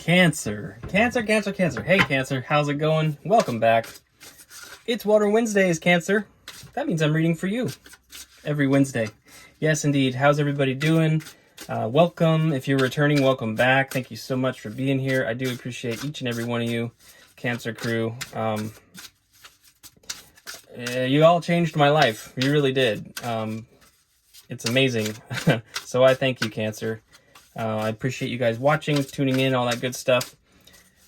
Cancer. Hey, Cancer, how's it going? Welcome back. It's Water Wednesdays, Cancer. That means I'm reading for you every Wednesday. Yes, indeed. How's everybody doing? Welcome. If you're returning, welcome back. Thank you so much for being here. I do appreciate each and every one of you, Cancer crew. You all changed my life. You really did. It's amazing. So I thank you, Cancer. I appreciate you guys watching, tuning in, all that good stuff.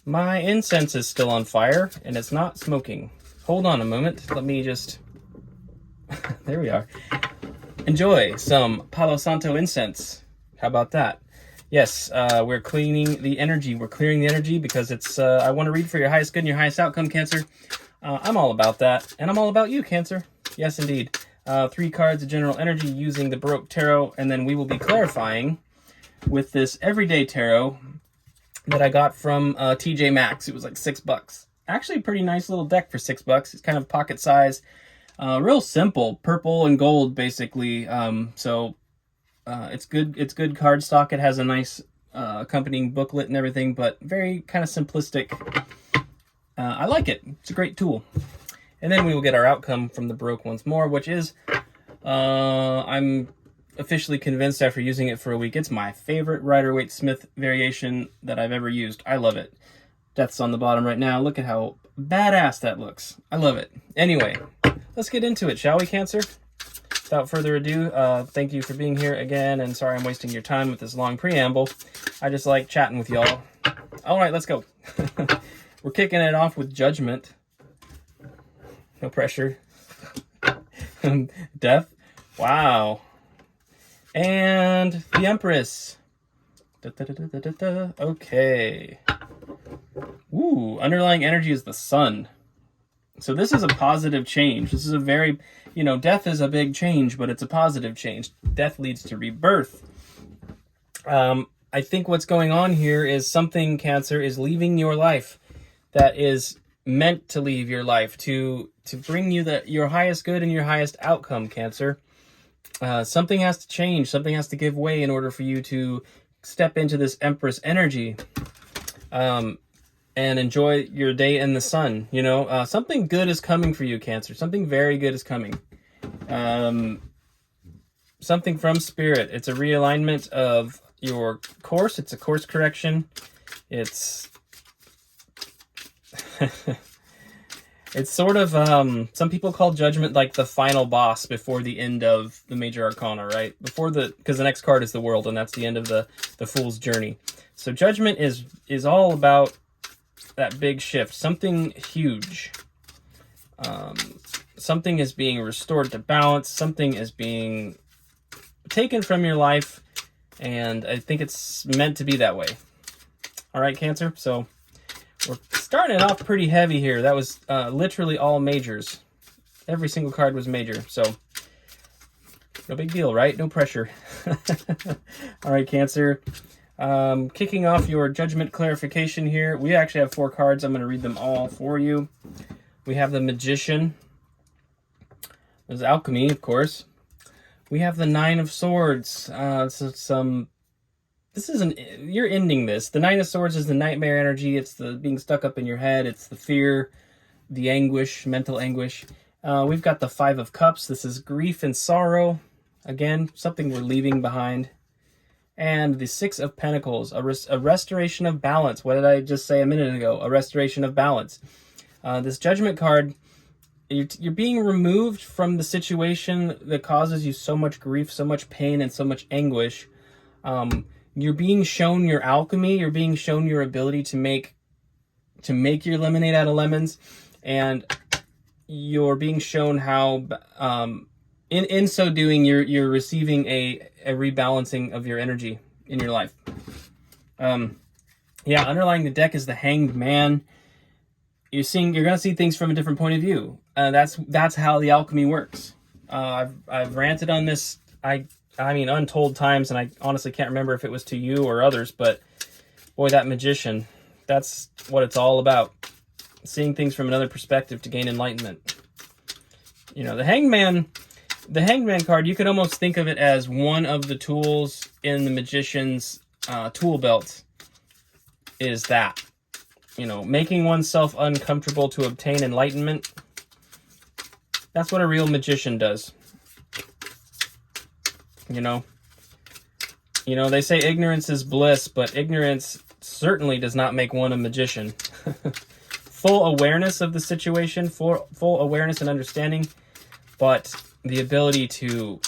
My incense is still on fire, and it's not smoking. Hold on a moment. Let me just... there we are. Enjoy some Palo Santo incense. How about that? Yes, we're cleaning the energy. We're clearing the energy because it's... I want to read for your highest good and your highest outcome, Cancer. I'm all about that, and I'm all about you, Cancer. Yes, indeed. 3 cards of general energy using the Baroque Tarot, and then we will be clarifying with this everyday tarot that I got from TJ Maxx. It was like $6. Actually, a pretty nice little deck for $6. It's kind of pocket size, real simple, purple and gold basically. So it's good. It's good cardstock. It has a nice accompanying booklet and everything, but very kind of simplistic. I like it. It's a great tool. And then we will get our outcome from the Baroque once more, which is I'm officially convinced after using it for a week, it's my favorite Rider-Waite-Smith variation that I've ever used. I love it. Death's on the bottom right now. Look at how badass that looks. I love it. Anyway, let's get into it, shall we, Cancer? Without further ado, thank you for being here again, and sorry I'm wasting your time with this long preamble. I just like chatting with y'all. All right, let's go. We're kicking it off with Judgment. No pressure. Death. Wow. And the Empress. Okay. Ooh, underlying energy is the sun. So this is a positive change. This is a very, death is a big change, but it's a positive change. Death leads to rebirth. I think what's going on here is something, Cancer, is leaving your life that is meant to leave your life to bring you your highest good and your highest outcome, Cancer. Something has to change. Something has to give way in order for you to step into this Empress energy and enjoy your day in the sun. Something good is coming for you, Cancer. Something very good is coming. Something from Spirit. It's a realignment of your course. It's a course correction. It's... It's sort of, some people call Judgment like the final boss before the end of the Major Arcana, right? Because the next card is the World, and that's the end of the Fool's journey. So Judgment is all about that big shift, something huge. Something is being restored to balance, something is being taken from your life, and I think it's meant to be that way. All right, Cancer, so... we're starting it off pretty heavy here. That was literally all majors. Every single card was major, so no big deal, right? No pressure. All right, Cancer. Kicking off your Judgment clarification here. We actually have 4 cards. I'm going to read them all for you. We have the Magician. There's Alchemy, of course. We have the 9 of Swords. You're ending this. The 9 of Swords is the nightmare energy. It's the being stuck up in your head. It's the fear, the anguish, mental anguish. We've got the 5 of Cups. This is grief and sorrow. Again, something we're leaving behind. And the 6 of Pentacles, a restoration of balance. What did I just say a minute ago? A restoration of balance. This Judgment card, you're being removed from the situation that causes you so much grief, so much pain, and so much anguish. You're being shown your alchemy. You're being shown your ability to make your lemonade out of lemons, and you're being shown how, in so doing, you're receiving a rebalancing of your energy in your life. Underlying the deck is the Hanged Man. You're gonna see things from a different point of view. That's how the alchemy works. I've ranted on this. I mean, untold times, and I honestly can't remember if it was to you or others, but boy, that Magician, that's what it's all about. Seeing things from another perspective to gain enlightenment. The Hangman card, you could almost think of it as one of the tools in the Magician's tool belt. is that, you know, making oneself uncomfortable to obtain enlightenment. That's what a real magician does. You know, they say ignorance is bliss, but ignorance certainly does not make one a magician. Full awareness of the situation, full awareness and understanding, but the ability to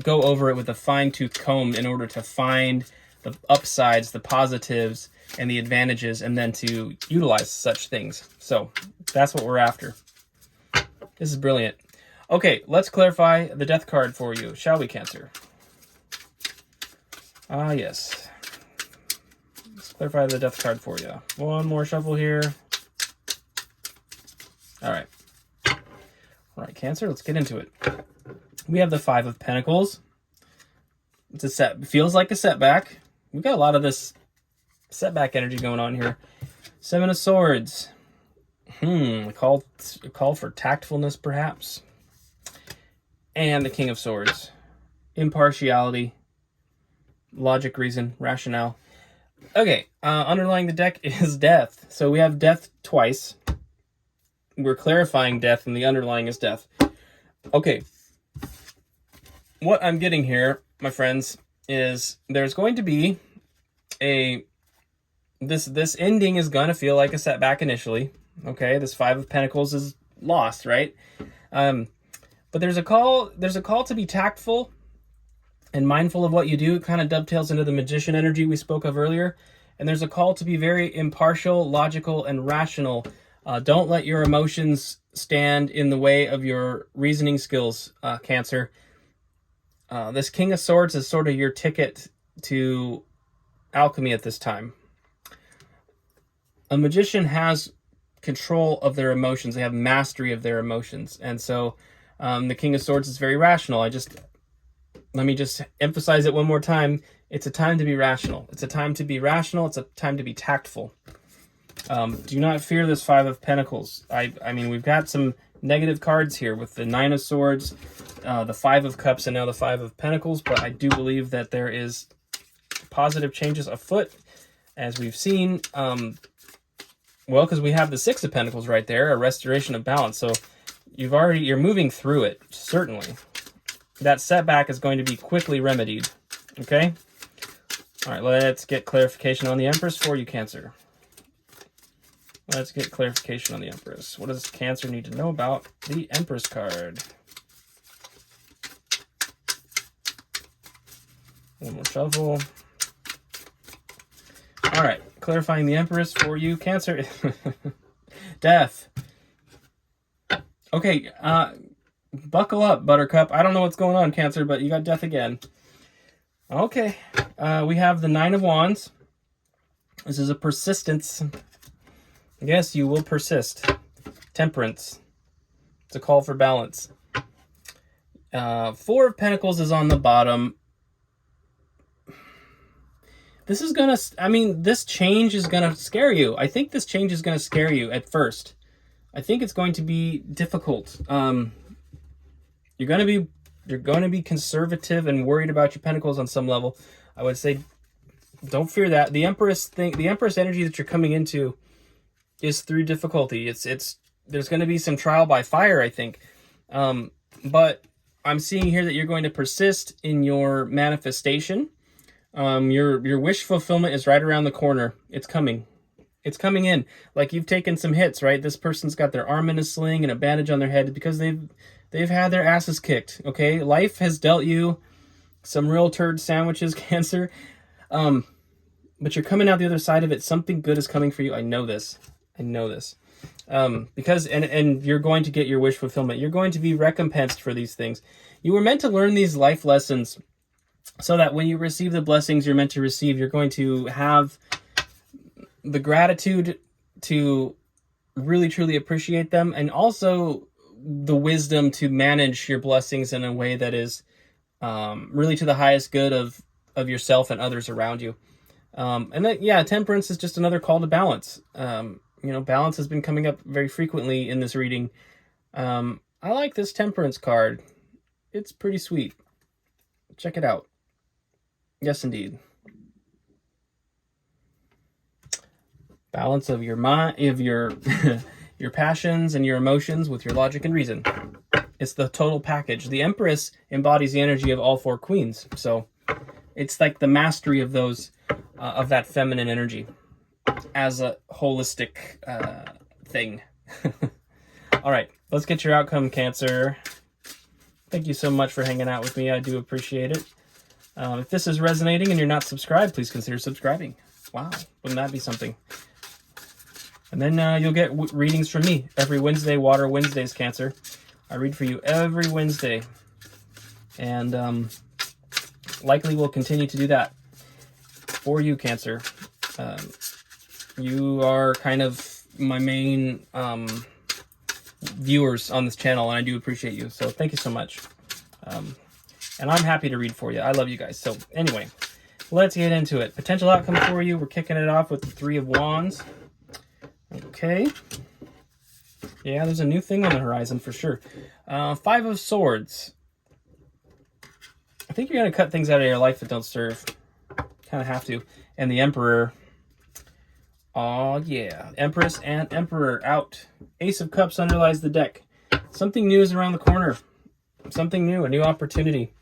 go over it with a fine-tooth comb in order to find the upsides, the positives, and the advantages, and then to utilize such things. So that's what we're after. This is brilliant. Okay, let's clarify the death card for you, shall we, Cancer? Ah, yes. Let's clarify the death card for you. One more shuffle here. All right. All right, Cancer, let's get into it. We have the Five of Pentacles. It's a feels like a setback. We've got a lot of this setback energy going on here. Seven of Swords. A call for tactfulness, perhaps. And the King of Swords. Impartiality. Logic, reason, rationale. Okay, underlying the deck is death. So we have death twice. We're clarifying death, and the underlying is death. Okay. What I'm getting here, my friends, is there's going to be this ending is going to feel like a setback initially. Okay, this Five of Pentacles is lost, right? But there's a call to be tactful and mindful of what you do. It kind of dovetails into the magician energy we spoke of earlier. And there's a call to be very impartial, logical, and rational. Don't let your emotions stand in the way of your reasoning skills, Cancer. This King of Swords is sort of your ticket to alchemy at this time. A magician has control of their emotions. They have mastery of their emotions. And so the King of Swords is very rational. Let me just emphasize it one more time. It's a time to be rational. It's a time to be rational. It's a time to be tactful. Do not fear this Five of Pentacles. I mean, we've got some negative cards here with the Nine of Swords, the Five of Cups, and now the Five of Pentacles, but I do believe that there is positive changes afoot, as we've seen. Well, because we have the Six of Pentacles right there, a restoration of balance. So you're moving through it, certainly. That setback is going to be quickly remedied. Okay? All right, let's get clarification on the Empress for you, Cancer. Let's get clarification on the Empress. What does Cancer need to know about the Empress card? One more shuffle. All right, clarifying the Empress for you, Cancer. Death. Okay, buckle up, Buttercup. I don't know what's going on, Cancer, but you got death again. Okay, we have the Nine of Wands. This is a persistence. Yes, you will persist. Temperance. It's a call for balance. Four of Pentacles is on the bottom. This change is gonna scare you. I think this change is gonna scare you at first. I think it's going to be difficult. You're gonna be conservative and worried about your pentacles on some level. I would say, don't fear that. The Empress energy that you're coming into is through difficulty. There's going to be some trial by fire, I think. But I'm seeing here that you're going to persist in your manifestation. Your wish fulfillment is right around the corner. It's coming. It's coming in. Like, you've taken some hits, right? This person's got their arm in a sling and a bandage on their head because they've had their asses kicked, okay? Life has dealt you some real turd sandwiches, Cancer. But you're coming out the other side of it. Something good is coming for you. I know this. Because you're going to get your wish fulfillment. You're going to be recompensed for these things. You were meant to learn these life lessons so that when you receive the blessings you're meant to receive, you're going to have the gratitude to really truly appreciate them, and also the wisdom to manage your blessings in a way that is really to the highest good of yourself and others around you. And that, yeah, temperance is just another call to balance. Balance has been coming up very frequently in this reading. I like this temperance card. It's pretty sweet. Check it out. Yes, indeed. Balance of your mind, of your your passions and your emotions with your logic and reason. It's the total package. The Empress embodies the energy of all 4 queens. So it's like the mastery of those, of that feminine energy as a holistic thing. All right, let's get your outcome, Cancer. Thank you so much for hanging out with me. I do appreciate it. If this is resonating and you're not subscribed, please consider subscribing. Wow, wouldn't that be something? And then you'll get readings from me every Wednesday, Water Wednesdays, Cancer. I read for you every Wednesday. And likely will continue to do that for you, Cancer. You are kind of my main viewers on this channel, and I do appreciate you. So thank you so much. And I'm happy to read for you. I love you guys. So anyway, let's get into it. Potential outcome for you. We're kicking it off with the 3 of Wands. Okay. Yeah, there's a new thing on the horizon for sure. 5 of Swords. I think you're going to cut things out of your life that don't serve. Kind of have to. And the Emperor. Oh, yeah. Empress and Emperor out. Ace of Cups underlies the deck. Something new is around the corner. Something new, a new opportunity.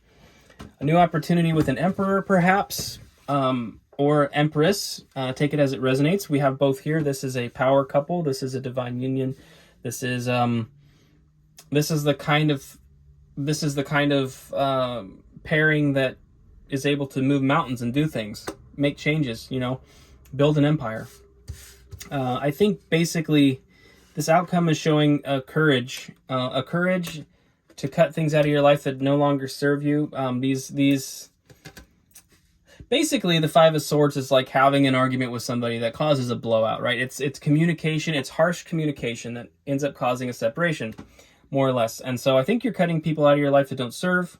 A new opportunity with an Emperor, perhaps. Or Empress. Take it as it resonates. We have both here. This is a power couple. This is a divine union. This is the kind of pairing that is able to move mountains and do things, make changes, you know, build an empire. I think basically this outcome is showing a courage to cut things out of your life that no longer serve you. Basically, the 5 of Swords is like having an argument with somebody that causes a blowout, right? It's communication, it's harsh communication that ends up causing a separation, more or less. And so I think you're cutting people out of your life that don't serve,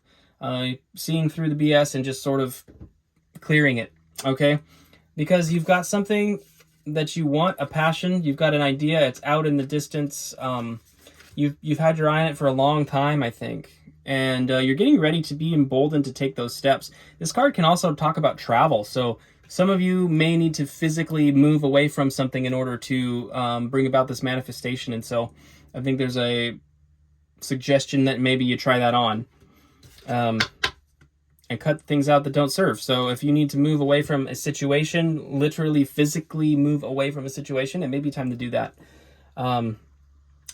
seeing through the BS and just sort of clearing it, okay? Because you've got something that you want, a passion, you've got an idea, it's out in the distance, you've had your eye on it for a long time, I think. And you're getting ready to be emboldened to take those steps. This card can also talk about travel. So some of you may need to physically move away from something in order to bring about this manifestation. And so I think there's a suggestion that maybe you try that on and cut things out that don't serve. So if you need to move away from a situation, literally physically move away from a situation, it may be time to do that.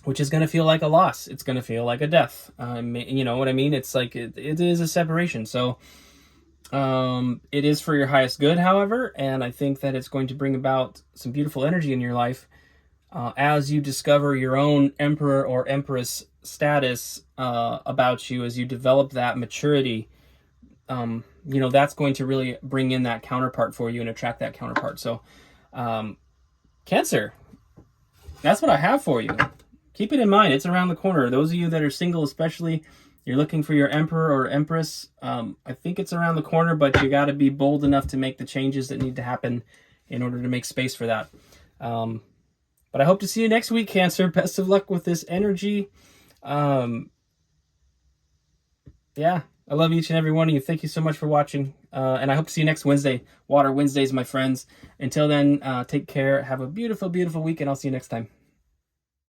Which is going to feel like a loss. It's going to feel like a death. You know what I mean? It's like it is a separation. So it is for your highest good, however, and I think that it's going to bring about some beautiful energy in your life as you discover your own Emperor or Empress status about you, as you develop that maturity. You know, that's going to really bring in that counterpart for you and attract that counterpart. So Cancer, that's what I have for you. Keep it in mind, it's around the corner. Those of you that are single especially, you're looking for your Emperor or Empress, I think it's around the corner, but you got to be bold enough to make the changes that need to happen in order to make space for that. But I hope to see you next week, Cancer. Best of luck with this energy. Yeah, I love each and every one of you. Thank you so much for watching. And I hope to see you next Wednesday. Water Wednesdays, my friends. Until then, take care. Have a beautiful, beautiful week, and I'll see you next time.